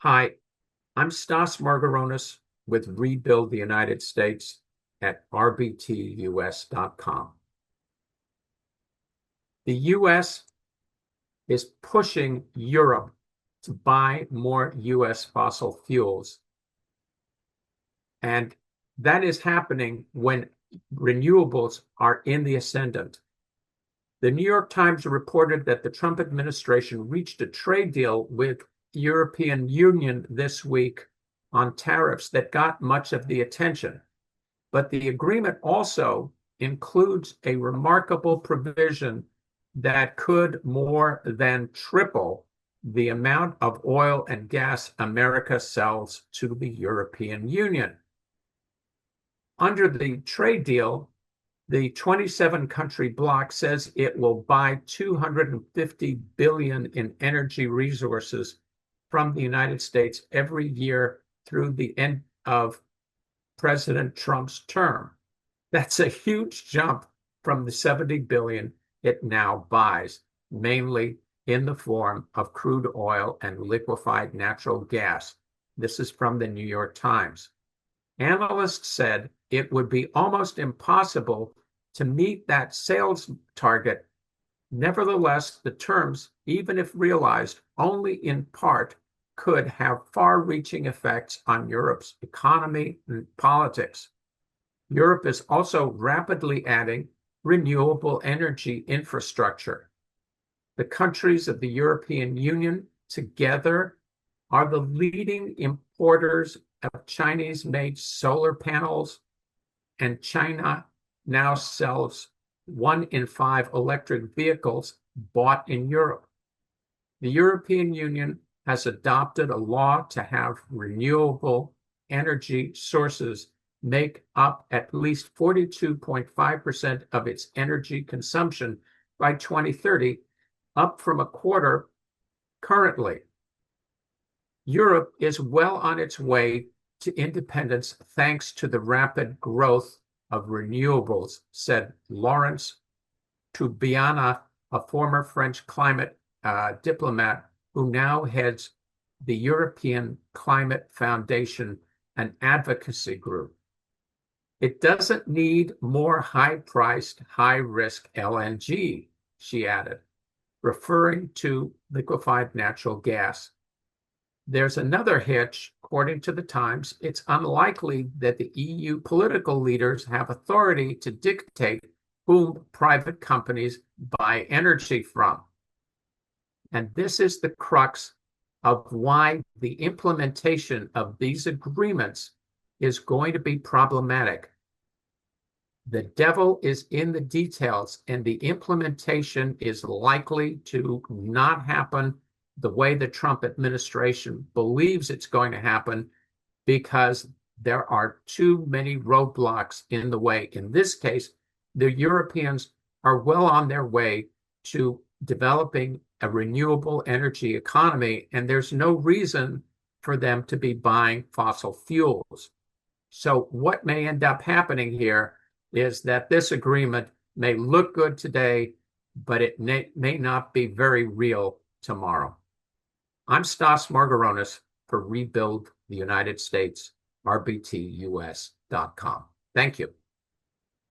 Hi, I'm Stas Margaronis with Rebuild the United States at RBTUS.com. The US is pushing Europe to buy more US fossil fuels. And that is happening when renewables are in the ascendant. The New York Times reported that the Trump administration reached a trade deal with the European Union this week on tariffs that got much of the attention. But the agreement also includes a remarkable provision that could more than triple the amount of oil and gas America sells to the European Union. Under the trade deal, the 27-country bloc says it will buy $250 billion in energy resources from the United States every year through the end of President Trump's term. That's a huge jump from the $70 billion it now buys, mainly in the form of crude oil and liquefied natural gas. This is from the New York Times. Analysts said it would be almost impossible to meet that sales target. Nevertheless, the terms, even if realized only in part, could have far-reaching effects on Europe's economy and politics. Europe is also rapidly adding renewable energy infrastructure. The countries of the European Union together are the leading importers of Chinese-made solar panels, and China now sells 1 in 5 electric vehicles bought in Europe. The European Union has adopted a law to have renewable energy sources make up at least 42.5% of its energy consumption by 2030, up from a quarter currently. Europe is well on its way to independence thanks to the rapid growth of renewables, said Laurence Toubiana, a former French climate diplomat who now heads the European Climate Foundation, an advocacy group. It doesn't need more high-priced, high-risk LNG, she added, referring to liquefied natural gas. There's another hitch. According to the Times, it's unlikely that the EU political leaders have authority to dictate whom private companies buy energy from. And this is the crux of why the implementation of these agreements is going to be problematic. The devil is in the details, and the implementation is likely to not happen the way the Trump administration believes it's going to happen, because there are too many roadblocks in the way. In this case, the Europeans are well on their way to developing a renewable energy economy, and there's no reason for them to be buying fossil fuels. So what may end up happening here is that this agreement may look good today, but it may not be very real tomorrow. I'm Stas Margaronis for Rebuild the United States, RBTUS.com. Thank you.